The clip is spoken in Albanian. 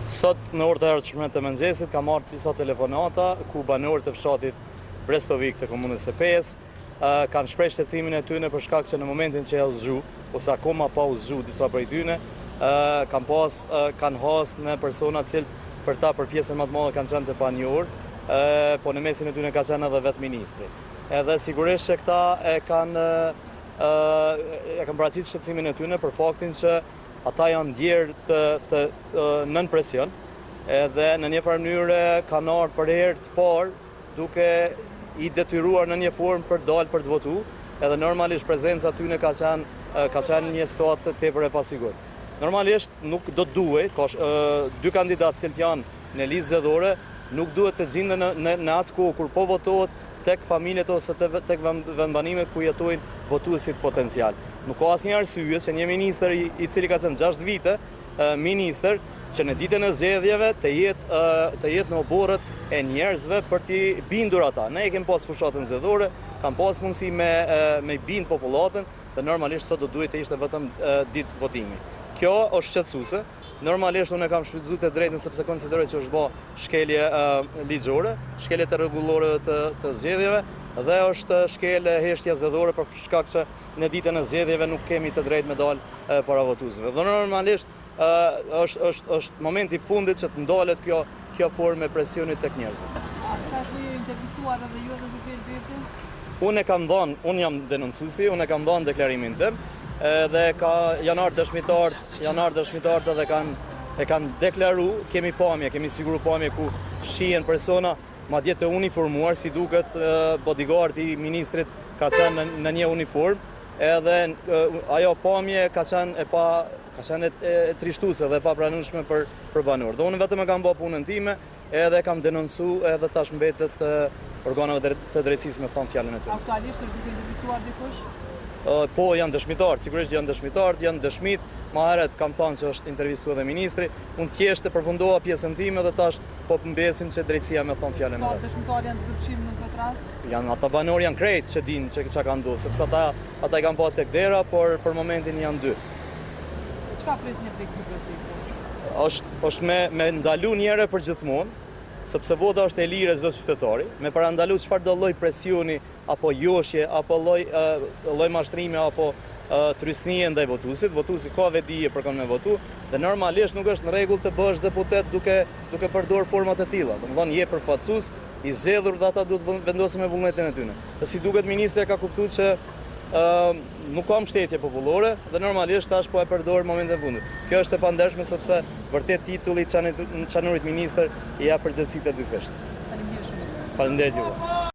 Sot në orë të hershme të mëngjesit ka marrë disa telefonata ku banorët e fshatit Brestovik të komunës së Pesë kanë shpreh shqetësimin e tyre për shkak që në momentin që janë zgju ose akoma pa u zgju disa prej tyre kanë hasë në persona të cilët për ta për pjesën më të madhe kanë qenë të panjohur, po në mesin e tyre ka qenë edhe vetë ministri. Edhe sigurisht që këta e kanë paraqitur shqetësimin e tyre për faktin që ata janë ndjerë nën presion, edhe në një farë mënyrë kanë ardhur për herë të parë duke i detyruar në një formë për dalë për të votuar, edhe normalisht prezenca tyre ka qenë një situatë tepër e pasigurt. Normalisht nuk do të duhet, dy kandidatë që janë në listë zgjedhore, nuk duhet të gjenden në atë kohë kur po votohet tek familjet ose tek vendbanimet ku jetojnë votuesit potencial. Nuk ka asnjë arsye se një ministër i cili ka qenë 6 vite ministër që në ditën e zgjedhjeve të jetë në oborret e njerëzve për t'i bindur ata. Ne kemi pas fushatën zgjedhore, kam pas mundësi me bind popullatën dhe normalisht sot do duhet të ishte vetëm ditë votimi. Kjo është shqetësuese. Normalisht unë kam shfrytzuar të drejtën sepse konsideroj që është bë shkelje ligjore, shkelje të rregullore të zgjedhjeve dhe është shkelje heshtja zgjedhore për shkak që në ditën e zgjedhjeve nuk kemi të drejtë me dalë para votuesve. Dhe normalisht është momenti i fundit që të ndalet kjo formë e presionit tek njerëzit. Ka shkuar intervistuar edhe ju edhe Zofia Elberti? Unë jam denoncuesi, unë kam dhënë deklarimin tim. Dhe janë ardhur dëshmitarët edhe kanë deklaruar, kemi siguru pamje ku shihen persona madje të uniformuar, si duket bodyguard i ministrit ka qenë në një uniform, edhe ajo pamje ka qenë e trishtuese dhe e papranueshme për banorët. Dhe unë vetëm e kam bërë punën time, edhe kam denoncuar edhe tash mbetet organeve të drejtësisë me thonë fjalën e tyre. Aktualisht është duke intervistuar dikush? Po, janë dëshmitarë, sigurisht janë dëshmit, ma herët kam thënë që është intervistuar edhe ministri, unë thjesht e përfundova pjesën time dhe tash po mbesim që drejtësia me thonë fjalën e vet. Sa dëshmitarë janë të përfshirë në këtë rast? Ata banorë janë krejt që dinë çka kanë ndodhur, sepse ata i kanë bërë tek dera, por për momentin janë 2. Çka presni prej këtij procesi? Është me ndalu njëre për gjithmonë, sepse vota është e lirë e çdo qytetari, me parandalu çfarëdo lloj presioni apo joshje apo lloj mashtrimi apo trysnie ndaj votuesit. Votuesi ka vetdije për kënd me votu dhe normalisht nuk është në rregull të bësh deputet duke përdorur forma të tilla. Domethënë je përfaqësues i zgjedhur dhe ata duhet vendosen me vullnetin e tyre. Dhe si duket ministri ka kuptuar që nuk ka mbështetje popullore dhe normalisht tash po e përdor në momentin e fundit. Kjo është e pandershme sepse vërtet titulli i çanurit ministër i jap përgjegjësitë e dy fesht. Faleminderit shumë. Faleminderit juve.